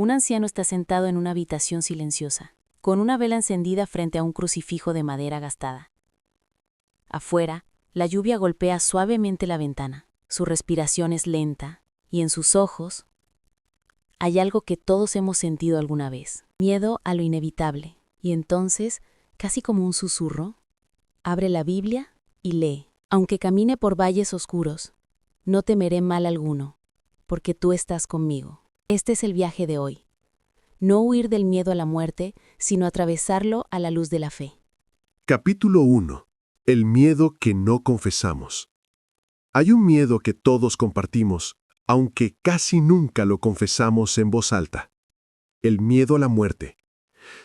Un anciano está sentado en una habitación silenciosa, con una vela encendida frente a un crucifijo de madera gastada. Afuera, la lluvia golpea suavemente la ventana. Su respiración es lenta, y en sus ojos hay algo que todos hemos sentido alguna vez: miedo a lo inevitable. Y entonces, casi como un susurro, abre la Biblia y lee: Aunque camine por valles oscuros, no temeré mal alguno, porque tú estás conmigo. Este es el viaje de hoy. No huir del miedo a la muerte, sino atravesarlo a la luz de la fe. Capítulo 1. El miedo que no confesamos. Hay un miedo que todos compartimos, aunque casi nunca lo confesamos en voz alta. El miedo a la muerte.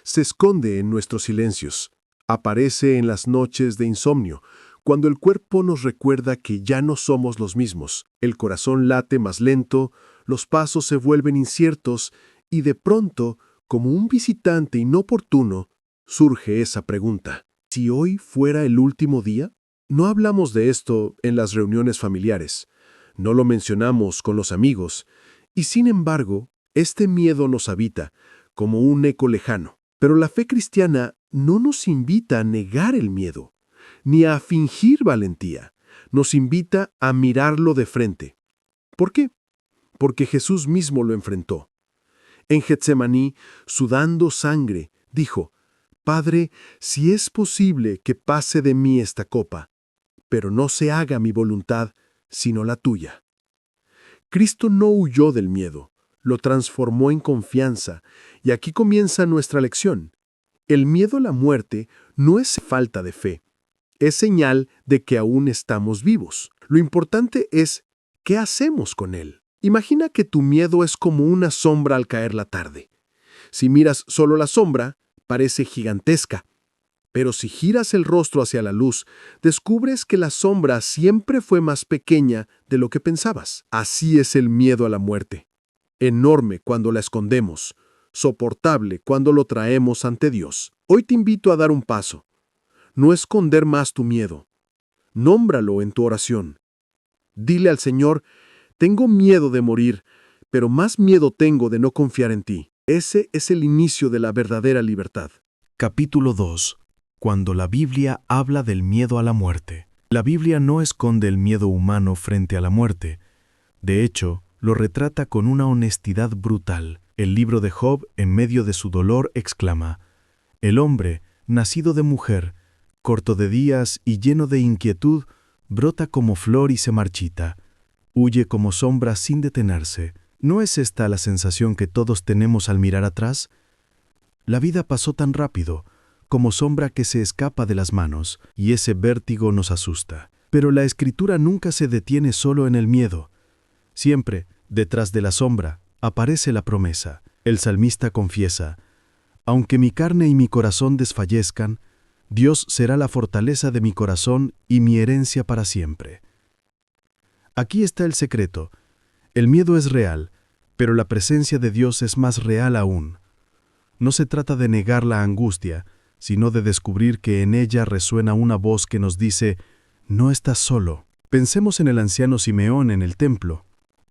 Se esconde en nuestros silencios. Aparece en las noches de insomnio, cuando el cuerpo nos recuerda que ya no somos los mismos. El corazón late más lento, los pasos se vuelven inciertos y de pronto, como un visitante inoportuno, surge esa pregunta: ¿si hoy fuera el último día? No hablamos de esto en las reuniones familiares, no lo mencionamos con los amigos, y sin embargo, este miedo nos habita, como un eco lejano. Pero la fe cristiana no nos invita a negar el miedo, ni a fingir valentía. Nos invita a mirarlo de frente. ¿Por qué? Porque Jesús mismo lo enfrentó. En Getsemaní, sudando sangre, dijo: Padre, si es posible que pase de mí esta copa, pero no se haga mi voluntad, sino la tuya. Cristo no huyó del miedo, lo transformó en confianza, y aquí comienza nuestra lección. El miedo a la muerte no es falta de fe, es señal de que aún estamos vivos. Lo importante es, ¿qué hacemos con él? Imagina que tu miedo es como una sombra al caer la tarde. Si miras solo la sombra, parece gigantesca. Pero si giras el rostro hacia la luz, descubres que la sombra siempre fue más pequeña de lo que pensabas. Así es el miedo a la muerte. Enorme cuando la escondemos, soportable cuando lo traemos ante Dios. Hoy te invito a dar un paso. No esconder más tu miedo. Nómbralo en tu oración. Dile al Señor: tengo miedo de morir, pero más miedo tengo de no confiar en ti. Ese es el inicio de la verdadera libertad. Capítulo 2. Cuando la Biblia habla del miedo a la muerte. La Biblia no esconde el miedo humano frente a la muerte. De hecho, lo retrata con una honestidad brutal. El libro de Job, en medio de su dolor, exclama: El hombre, nacido de mujer, corto de días y lleno de inquietud, brota como flor y se marchita. Huye como sombra sin detenerse. ¿No es esta la sensación que todos tenemos al mirar atrás? La vida pasó tan rápido, como sombra que se escapa de las manos, y ese vértigo nos asusta. Pero la Escritura nunca se detiene solo en el miedo. Siempre, detrás de la sombra, aparece la promesa. El salmista confiesa: Aunque mi carne y mi corazón desfallezcan, Dios será la fortaleza de mi corazón y mi herencia para siempre. Aquí está el secreto. El miedo es real, pero la presencia de Dios es más real aún. No se trata de negar la angustia, sino de descubrir que en ella resuena una voz que nos dice: no estás solo. Pensemos en el anciano Simeón en el templo.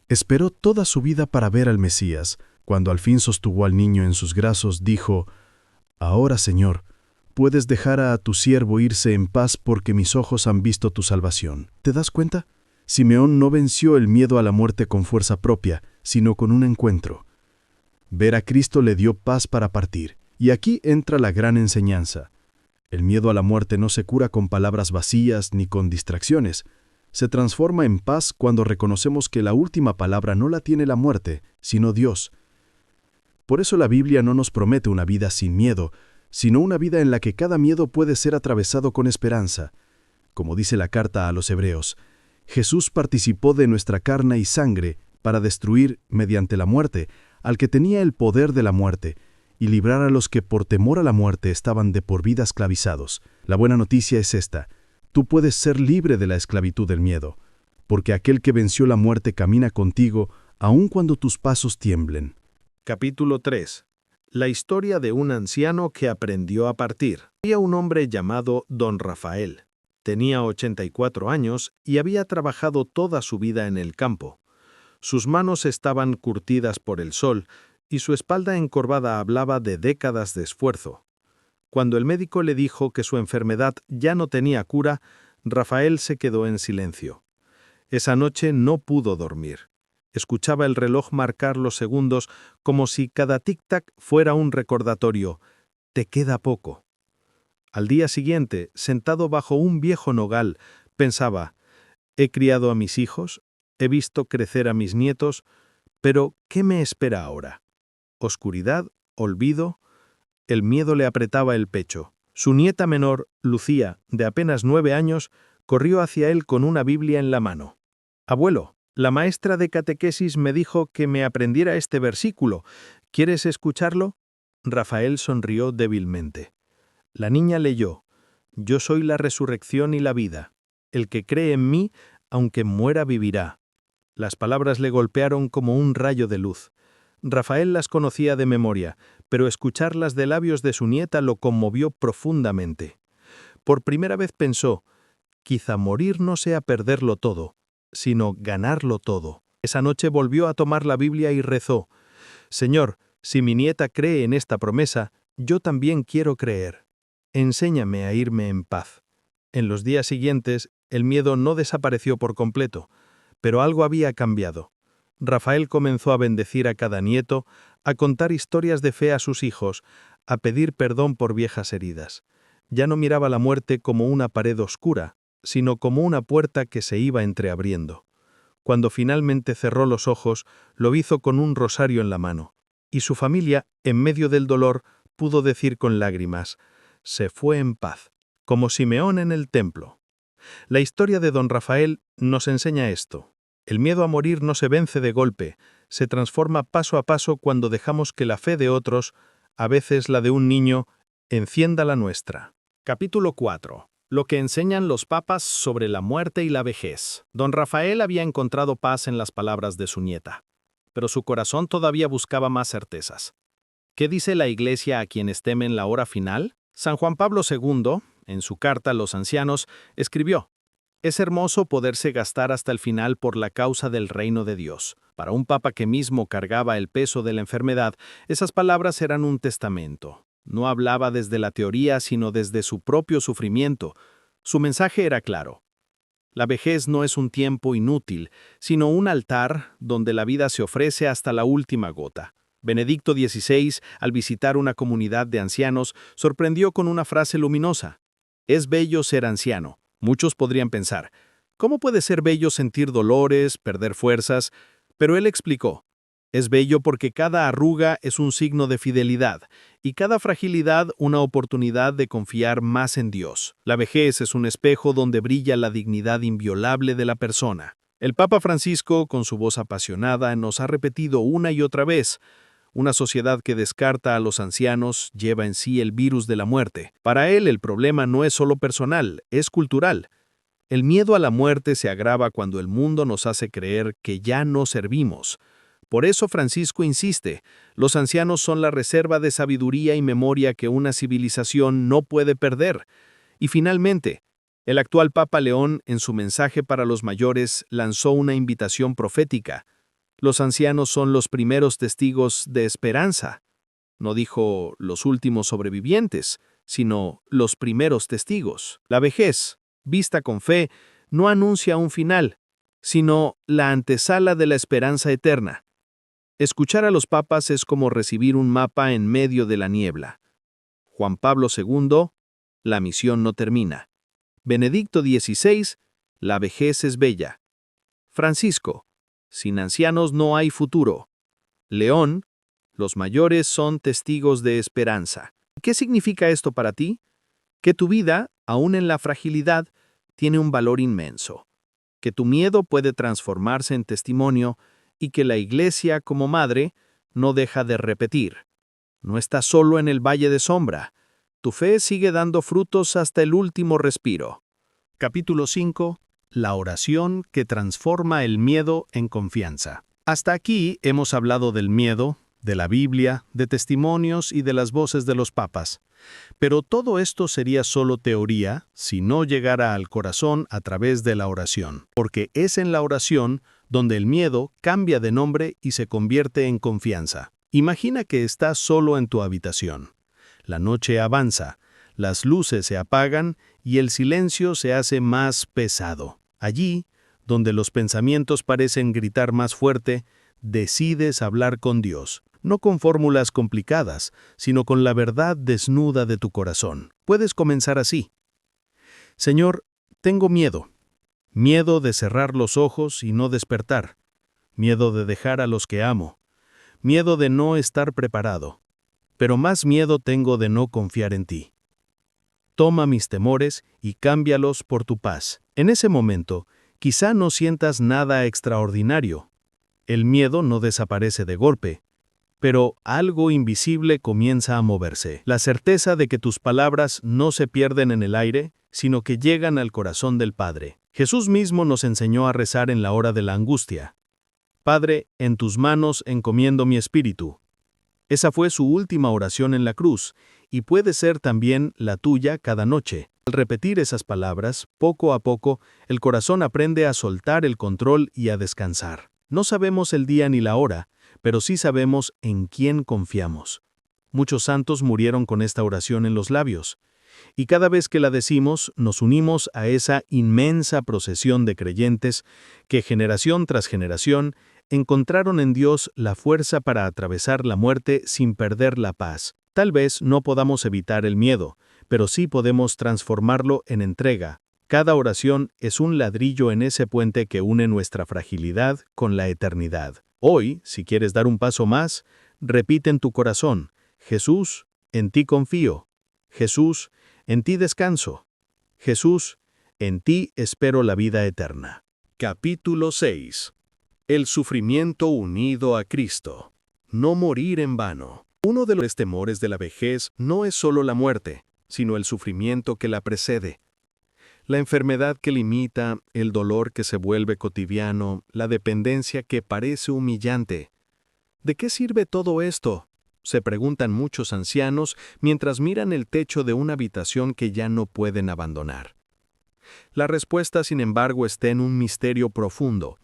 Esperó toda su vida para ver al Mesías. Cuando al fin sostuvo al niño en sus brazos, dijo: Ahora, Señor, puedes dejar a tu siervo irse en paz porque mis ojos han visto tu salvación. ¿Te das cuenta? Simeón no venció el miedo a la muerte con fuerza propia, sino con un encuentro. Ver a Cristo le dio paz para partir. Y aquí entra la gran enseñanza. El miedo a la muerte no se cura con palabras vacías ni con distracciones. Se transforma en paz cuando reconocemos que la última palabra no la tiene la muerte, sino Dios. Por eso la Biblia no nos promete una vida sin miedo, sino una vida en la que cada miedo puede ser atravesado con esperanza. Como dice la carta a los Hebreos, Jesús participó de nuestra carne y sangre para destruir, mediante la muerte, al que tenía el poder de la muerte, y librar a los que por temor a la muerte estaban de por vida esclavizados. La buena noticia es esta: tú puedes ser libre de la esclavitud del miedo, porque aquel que venció la muerte camina contigo, aun cuando tus pasos tiemblen. Capítulo 3. La historia de un anciano que aprendió a partir. Había un hombre llamado Don Rafael. Tenía 84 años y había trabajado toda su vida en el campo. Sus manos estaban curtidas por el sol y su espalda encorvada hablaba de décadas de esfuerzo. Cuando el médico le dijo que su enfermedad ya no tenía cura, Rafael se quedó en silencio. Esa noche no pudo dormir. Escuchaba el reloj marcar los segundos como si cada tic-tac fuera un recordatorio. «Te queda poco». Al día siguiente, sentado bajo un viejo nogal, pensaba: «He criado a mis hijos, he visto crecer a mis nietos, pero ¿qué me espera ahora? ¿Oscuridad? ¿Olvido?». El miedo le apretaba el pecho. Su nieta menor, Lucía, de apenas 9 años, corrió hacia él con una Biblia en la mano. «Abuelo, la maestra de catequesis me dijo que me aprendiera este versículo. ¿Quieres escucharlo?». Rafael sonrió débilmente. La niña leyó: «Yo soy la resurrección y la vida. El que cree en mí, aunque muera, vivirá». Las palabras le golpearon como un rayo de luz. Rafael las conocía de memoria, pero escucharlas de labios de su nieta lo conmovió profundamente. Por primera vez pensó: quizá morir no sea perderlo todo, sino ganarlo todo. Esa noche volvió a tomar la Biblia y rezó: «Señor, si mi nieta cree en esta promesa, yo también quiero creer. Enséñame a irme en paz». En los días siguientes, el miedo no desapareció por completo, pero algo había cambiado. Rafael comenzó a bendecir a cada nieto, a contar historias de fe a sus hijos, a pedir perdón por viejas heridas. Ya no miraba la muerte como una pared oscura, sino como una puerta que se iba entreabriendo. Cuando finalmente cerró los ojos, lo hizo con un rosario en la mano, y su familia, en medio del dolor, pudo decir con lágrimas: «Se fue en paz, como Simeón en el templo». La historia de don Rafael nos enseña esto. El miedo a morir no se vence de golpe, se transforma paso a paso cuando dejamos que la fe de otros, a veces la de un niño, encienda la nuestra. Capítulo 4. Lo que enseñan los papas sobre la muerte y la vejez. Don Rafael había encontrado paz en las palabras de su nieta, pero su corazón todavía buscaba más certezas. ¿Qué dice la Iglesia a quienes temen la hora final? San Juan Pablo II, en su carta a los ancianos, escribió: «Es hermoso poderse gastar hasta el final por la causa del reino de Dios». Para un papa que mismo cargaba el peso de la enfermedad, esas palabras eran un testamento. No hablaba desde la teoría, sino desde su propio sufrimiento. Su mensaje era claro. La vejez no es un tiempo inútil, sino un altar donde la vida se ofrece hasta la última gota. Benedicto XVI, al visitar una comunidad de ancianos, sorprendió con una frase luminosa: «Es bello ser anciano». Muchos podrían pensar: ¿cómo puede ser bello sentir dolores, perder fuerzas? Pero él explicó: es bello porque cada arruga es un signo de fidelidad, y cada fragilidad una oportunidad de confiar más en Dios. La vejez es un espejo donde brilla la dignidad inviolable de la persona. El Papa Francisco, con su voz apasionada, nos ha repetido una y otra vez: una sociedad que descarta a los ancianos lleva en sí el virus de la muerte. Para él, el problema no es solo personal, es cultural. El miedo a la muerte se agrava cuando el mundo nos hace creer que ya no servimos. Por eso Francisco insiste: los ancianos son la reserva de sabiduría y memoria que una civilización no puede perder. Y finalmente, el actual Papa León, en su mensaje para los mayores, lanzó una invitación profética. Los ancianos son los primeros testigos de esperanza. No dijo los últimos sobrevivientes, sino los primeros testigos. La vejez, vista con fe, no anuncia un final, sino la antesala de la esperanza eterna. Escuchar a los papas es como recibir un mapa en medio de la niebla. Juan Pablo II, la misión no termina. Benedicto XVI, la vejez es bella. Francisco, sin ancianos no hay futuro. León, los mayores son testigos de esperanza. ¿Qué significa esto para ti? Que tu vida, aún en la fragilidad, tiene un valor inmenso. Que tu miedo puede transformarse en testimonio y que la Iglesia, como madre, no deja de repetir: no estás solo en el valle de sombra. Tu fe sigue dando frutos hasta el último respiro. Capítulo 5. La oración que transforma el miedo en confianza. Hasta aquí hemos hablado del miedo, de la Biblia, de testimonios y de las voces de los papas. Pero todo esto sería solo teoría si no llegara al corazón a través de la oración, porque es en la oración donde el miedo cambia de nombre y se convierte en confianza. Imagina que estás solo en tu habitación. La noche avanza, las luces se apagan y el silencio se hace más pesado. Allí, donde los pensamientos parecen gritar más fuerte, decides hablar con Dios, no con fórmulas complicadas, sino con la verdad desnuda de tu corazón. Puedes comenzar así. Señor, tengo miedo. Miedo de cerrar los ojos y no despertar. Miedo de dejar a los que amo. Miedo de no estar preparado. Pero más miedo tengo de no confiar en ti. Toma mis temores y cámbialos por tu paz. En ese momento, quizá no sientas nada extraordinario. El miedo no desaparece de golpe, pero algo invisible comienza a moverse. La certeza de que tus palabras no se pierden en el aire, sino que llegan al corazón del Padre. Jesús mismo nos enseñó a rezar en la hora de la angustia. Padre, en tus manos encomiendo mi espíritu. Esa fue su última oración en la cruz, y puede ser también la tuya cada noche. Al repetir esas palabras, poco a poco, el corazón aprende a soltar el control y a descansar. No sabemos el día ni la hora, pero sí sabemos en quién confiamos. Muchos santos murieron con esta oración en los labios, y cada vez que la decimos, nos unimos a esa inmensa procesión de creyentes que generación tras generación encontraron en Dios la fuerza para atravesar la muerte sin perder la paz. Tal vez no podamos evitar el miedo, pero sí podemos transformarlo en entrega. Cada oración es un ladrillo en ese puente que une nuestra fragilidad con la eternidad. Hoy, si quieres dar un paso más, repite en tu corazón: Jesús, en ti confío. Jesús, en ti descanso. Jesús, en ti espero la vida eterna. Capítulo 6. El sufrimiento unido a Cristo. No morir en vano. Uno de los temores de la vejez no es solo la muerte, sino el sufrimiento que la precede. La enfermedad que limita, el dolor que se vuelve cotidiano, la dependencia que parece humillante. ¿De qué sirve todo esto?, se preguntan muchos ancianos mientras miran el techo de una habitación que ya no pueden abandonar. La respuesta, sin embargo, está en un misterio profundo.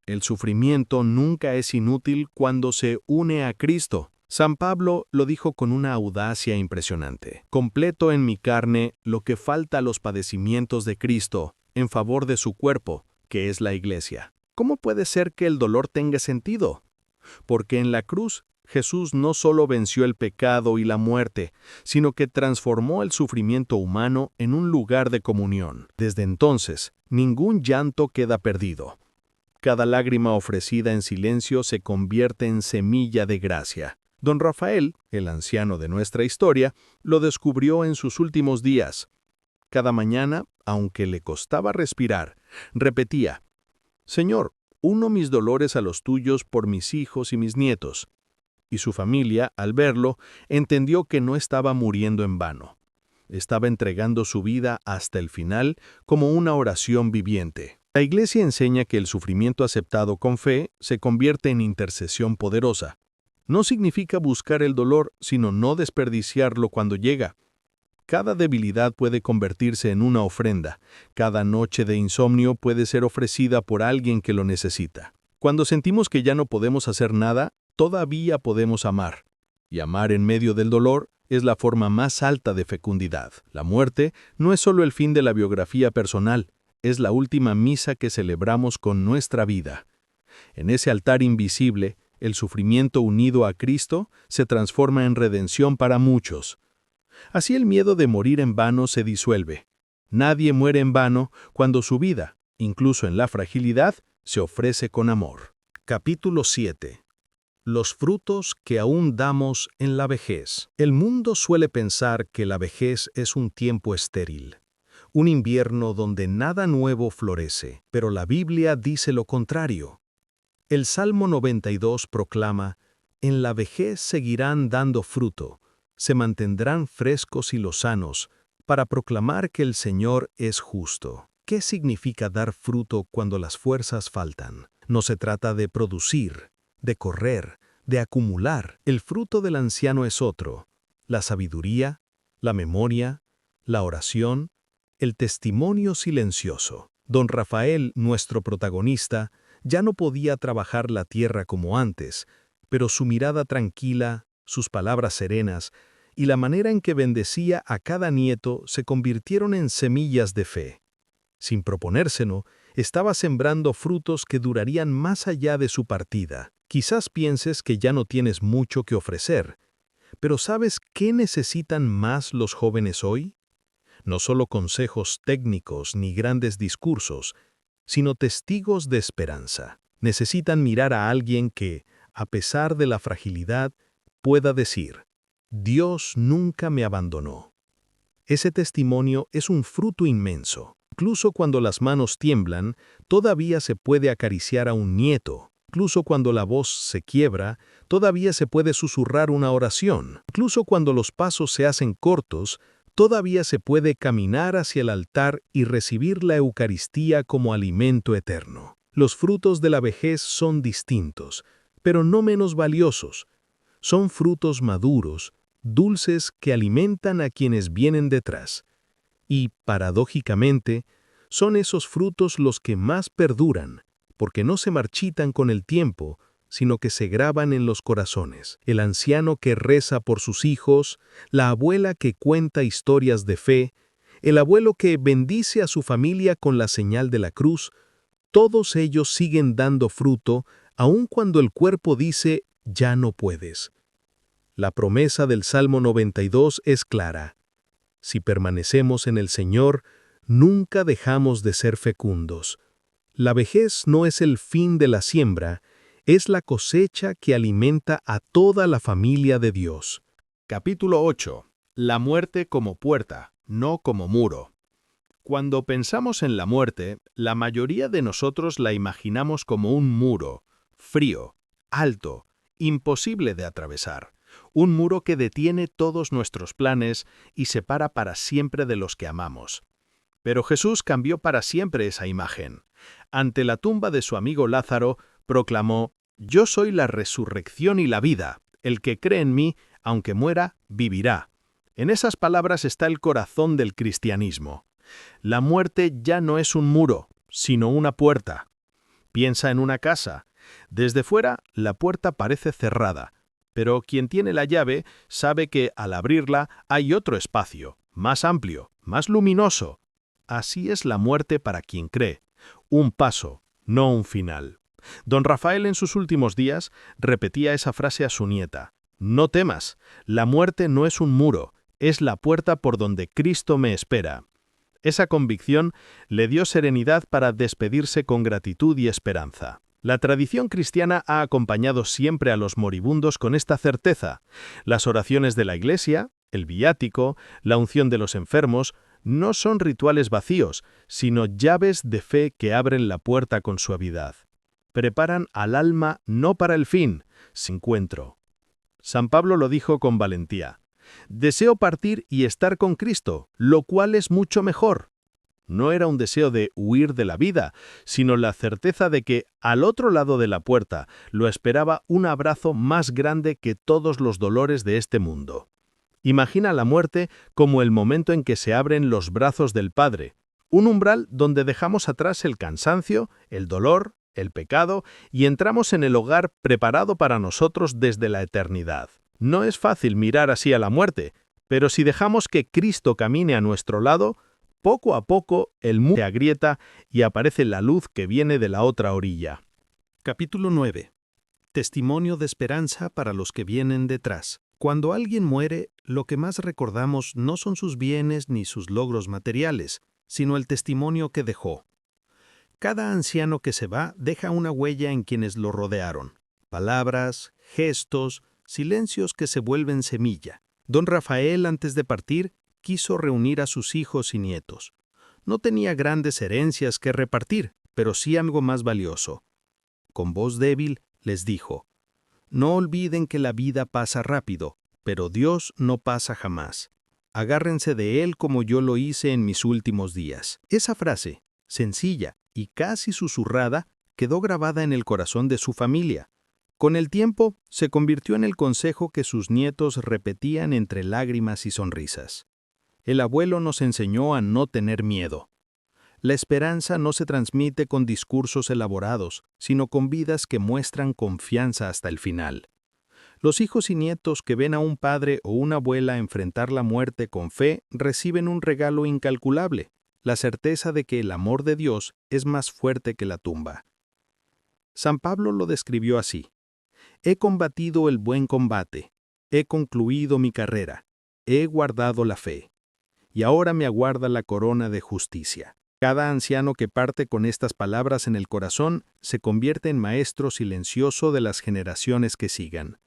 El sufrimiento nunca es inútil cuando se une a Cristo. San Pablo lo dijo con una audacia impresionante. Completo en mi carne lo que falta a los padecimientos de Cristo en favor de su cuerpo, que es la Iglesia. ¿Cómo puede ser que el dolor tenga sentido? Porque en la cruz Jesús no solo venció el pecado y la muerte, sino que transformó el sufrimiento humano en un lugar de comunión. Desde entonces, ningún llanto queda perdido. Cada lágrima ofrecida en silencio se convierte en semilla de gracia. Don Rafael, el anciano de nuestra historia, lo descubrió en sus últimos días. Cada mañana, aunque le costaba respirar, repetía: Señor, uno mis dolores a los tuyos por mis hijos y mis nietos. Y su familia, al verlo, entendió que no estaba muriendo en vano. Estaba entregando su vida hasta el final como una oración viviente. La Iglesia enseña que el sufrimiento aceptado con fe se convierte en intercesión poderosa. No significa buscar el dolor, sino no desperdiciarlo cuando llega. Cada debilidad puede convertirse en una ofrenda. Cada noche de insomnio puede ser ofrecida por alguien que lo necesita. Cuando sentimos que ya no podemos hacer nada, todavía podemos amar. Y amar en medio del dolor es la forma más alta de fecundidad. La muerte no es solo el fin de la biografía personal, es la última misa que celebramos con nuestra vida. En ese altar invisible, el sufrimiento unido a Cristo se transforma en redención para muchos. Así el miedo de morir en vano se disuelve. Nadie muere en vano cuando su vida, incluso en la fragilidad, se ofrece con amor. Capítulo 7. Los frutos que aún damos en la vejez. El mundo suele pensar que la vejez es un tiempo estéril, un invierno donde nada nuevo florece, pero la Biblia dice lo contrario. El Salmo 92 proclama: en la vejez seguirán dando fruto, se mantendrán frescos y lozanos, para proclamar que el Señor es justo. ¿Qué significa dar fruto cuando las fuerzas faltan? No se trata de producir, de correr, de acumular. El fruto del anciano es otro: la sabiduría, la memoria, la oración, el testimonio silencioso. Don Rafael, nuestro protagonista, ya no podía trabajar la tierra como antes, pero su mirada tranquila, sus palabras serenas y la manera en que bendecía a cada nieto se convirtieron en semillas de fe. Sin proponérselo, estaba sembrando frutos que durarían más allá de su partida. Quizás pienses que ya no tienes mucho que ofrecer, pero ¿sabes qué necesitan más los jóvenes hoy? No solo consejos técnicos ni grandes discursos, sino testigos de esperanza. Necesitan mirar a alguien que, a pesar de la fragilidad, pueda decir, Dios nunca me abandonó. Ese testimonio es un fruto inmenso. Incluso cuando las manos tiemblan, todavía se puede acariciar a un nieto. Incluso cuando la voz se quiebra, todavía se puede susurrar una oración. Incluso cuando los pasos se hacen cortos, todavía se puede caminar hacia el altar y recibir la Eucaristía como alimento eterno. Los frutos de la vejez son distintos, pero no menos valiosos. Son frutos maduros, dulces que alimentan a quienes vienen detrás. Y, paradójicamente, son esos frutos los que más perduran, porque no se marchitan con el tiempo, sino que se graban en los corazones. El anciano que reza por sus hijos, la abuela que cuenta historias de fe, el abuelo que bendice a su familia con la señal de la cruz, todos ellos siguen dando fruto, aun cuando el cuerpo dice, ya no puedes. La promesa del Salmo 92 es clara. Si permanecemos en el Señor, nunca dejamos de ser fecundos. La vejez no es el fin de la siembra, es la cosecha que alimenta a toda la familia de Dios. Capítulo 8. La muerte como puerta, no como muro. Cuando pensamos en la muerte, la mayoría de nosotros la imaginamos como un muro, frío, alto, imposible de atravesar. Un muro que detiene todos nuestros planes y separa para siempre de los que amamos. Pero Jesús cambió para siempre esa imagen. Ante la tumba de su amigo Lázaro, proclamó, «Yo soy la resurrección y la vida. El que cree en mí, aunque muera, vivirá». En esas palabras está el corazón del cristianismo. La muerte ya no es un muro, sino una puerta. Piensa en una casa. Desde fuera, la puerta parece cerrada, pero quien tiene la llave sabe que al abrirla hay otro espacio, más amplio, más luminoso. Así es la muerte para quien cree. Un paso, no un final. Don Rafael en sus últimos días repetía esa frase a su nieta. No temas, la muerte no es un muro, es la puerta por donde Cristo me espera. Esa convicción le dio serenidad para despedirse con gratitud y esperanza. La tradición cristiana ha acompañado siempre a los moribundos con esta certeza. Las oraciones de la Iglesia, el viático, la unción de los enfermos, no son rituales vacíos, sino llaves de fe que abren la puerta con suavidad. Preparan al alma no para el fin, sin encuentro. San Pablo lo dijo con valentía. «Deseo partir y estar con Cristo, lo cual es mucho mejor». No era un deseo de huir de la vida, sino la certeza de que, al otro lado de la puerta, lo esperaba un abrazo más grande que todos los dolores de este mundo. Imagina la muerte como el momento en que se abren los brazos del Padre, un umbral donde dejamos atrás el cansancio, el dolor, el pecado, y entramos en el hogar preparado para nosotros desde la eternidad. No es fácil mirar así a la muerte, pero si dejamos que Cristo camine a nuestro lado, poco a poco el muro se agrieta y aparece la luz que viene de la otra orilla. Capítulo 9. Testimonio de esperanza para los que vienen detrás. Cuando alguien muere, lo que más recordamos no son sus bienes ni sus logros materiales, sino el testimonio que dejó. Cada anciano que se va deja una huella en quienes lo rodearon. Palabras, gestos, silencios que se vuelven semilla. Don Rafael, antes de partir, quiso reunir a sus hijos y nietos. No tenía grandes herencias que repartir, pero sí algo más valioso. Con voz débil les dijo, «No olviden que la vida pasa rápido, pero Dios no pasa jamás. Agárrense de Él como yo lo hice en mis últimos días». Esa frase, sencilla y casi susurrada, quedó grabada en el corazón de su familia. Con el tiempo, se convirtió en el consejo que sus nietos repetían entre lágrimas y sonrisas. El abuelo nos enseñó a no tener miedo. La esperanza no se transmite con discursos elaborados, sino con vidas que muestran confianza hasta el final. Los hijos y nietos que ven a un padre o una abuela enfrentar la muerte con fe reciben un regalo incalculable, la certeza de que el amor de Dios es más fuerte que la tumba. San Pablo lo describió así: He combatido el buen combate, he concluido mi carrera, he guardado la fe, y ahora me aguarda la corona de justicia. Cada anciano que parte con estas palabras en el corazón se convierte en maestro silencioso de las generaciones que sigan.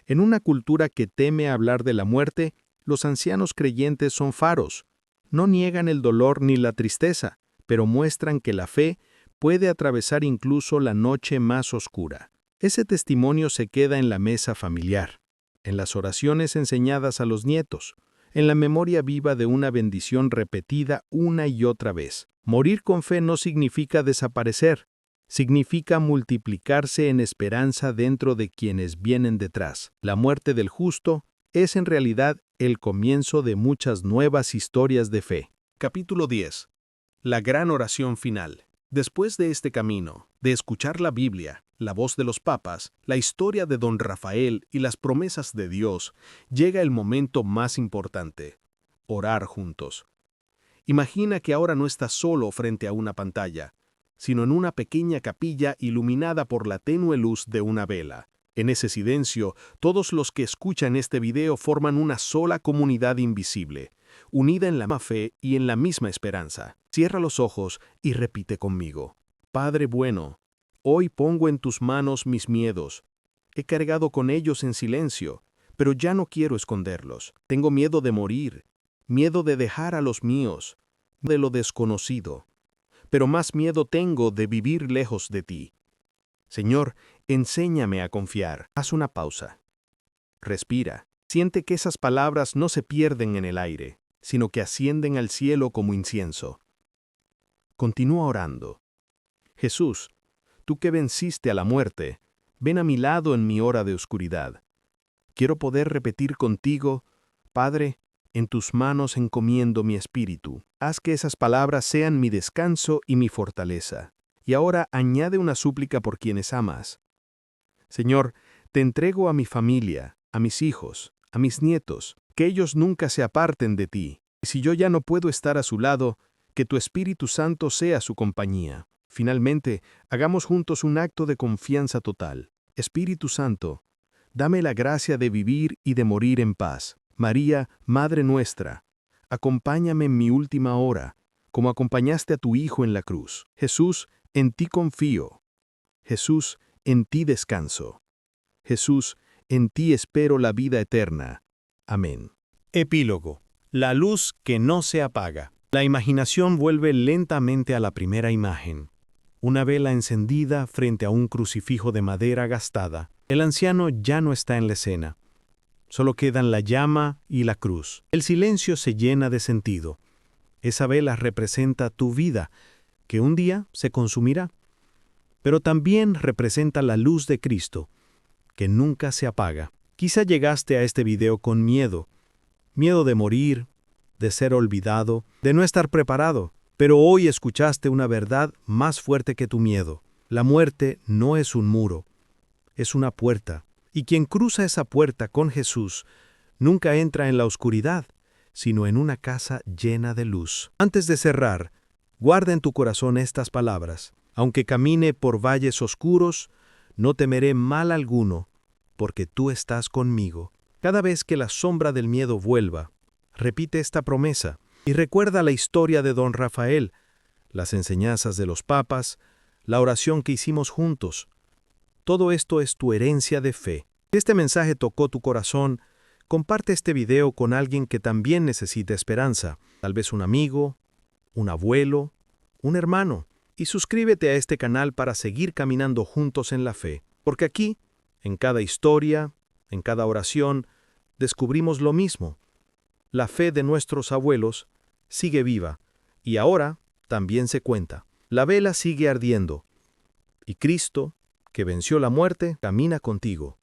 En una cultura que teme hablar de la muerte, los ancianos creyentes son faros. No niegan el dolor ni la tristeza, pero muestran que la fe puede atravesar incluso la noche más oscura. Ese testimonio se queda en la mesa familiar, en las oraciones enseñadas a los nietos, en la memoria viva de una bendición repetida una y otra vez. Morir con fe no significa desaparecer, significa multiplicarse en esperanza dentro de quienes vienen detrás. La muerte del justo es en realidad el comienzo de muchas nuevas historias de fe. Capítulo 10. La gran oración final. Después de este camino, de escuchar la Biblia, la voz de los papas, la historia de don Rafael y las promesas de Dios, llega el momento más importante: orar juntos. Imagina que ahora no estás solo frente a una pantalla, sino en una pequeña capilla iluminada por la tenue luz de una vela. En ese silencio, todos los que escuchan este video forman una sola comunidad invisible, unida en la misma fe y en la misma esperanza. Cierra los ojos y repite conmigo: Padre bueno, hoy pongo en tus manos mis miedos. He cargado con ellos en silencio, pero ya no quiero esconderlos. Tengo miedo de morir, miedo de dejar a los míos, de lo desconocido. Pero más miedo tengo de vivir lejos de ti. Señor, enséñame a confiar. Haz una pausa. Respira. Siente que esas palabras no se pierden en el aire, sino que ascienden al cielo como incienso. Continúa orando. Jesús, tú que venciste a la muerte, ven a mi lado en mi hora de oscuridad. Quiero poder repetir contigo: Padre, en tus manos encomiendo mi espíritu. Haz que esas palabras sean mi descanso y mi fortaleza. Y ahora añade una súplica por quienes amas. Señor, te entrego a mi familia, a mis hijos, a mis nietos, que ellos nunca se aparten de ti. Y si yo ya no puedo estar a su lado, que tu Espíritu Santo sea su compañía. Finalmente, hagamos juntos un acto de confianza total. Espíritu Santo, dame la gracia de vivir y de morir en paz. María, Madre nuestra, acompáñame en mi última hora, como acompañaste a tu Hijo en la cruz. Jesús, en ti confío. Jesús, en ti descanso. Jesús, en ti espero la vida eterna. Amén. Epílogo. La luz que no se apaga. La imaginación vuelve lentamente a la primera imagen. Una vela encendida frente a un crucifijo de madera gastada. El anciano ya no está en la escena. Solo quedan la llama y la cruz. El silencio se llena de sentido. Esa vela representa tu vida, que un día se consumirá. Pero también representa la luz de Cristo, que nunca se apaga. Quizá llegaste a este video con miedo. Miedo de morir, de ser olvidado, de no estar preparado. Pero hoy escuchaste una verdad más fuerte que tu miedo. La muerte no es un muro, es una puerta. Y quien cruza esa puerta con Jesús nunca entra en la oscuridad, sino en una casa llena de luz. Antes de cerrar, guarda en tu corazón estas palabras: aunque camine por valles oscuros, no temeré mal alguno, porque tú estás conmigo. Cada vez que la sombra del miedo vuelva, repite esta promesa y recuerda la historia de don Rafael, las enseñanzas de los papas, la oración que hicimos juntos. Todo esto es tu herencia de fe. Si este mensaje tocó tu corazón, comparte este video con alguien que también necesita esperanza, tal vez un amigo, un abuelo, un hermano, y suscríbete a este canal para seguir caminando juntos en la fe, porque aquí, en cada historia, en cada oración, descubrimos lo mismo. La fe de nuestros abuelos sigue viva, y ahora también se cuenta. La vela sigue ardiendo, y Cristo, que venció la muerte, camina contigo.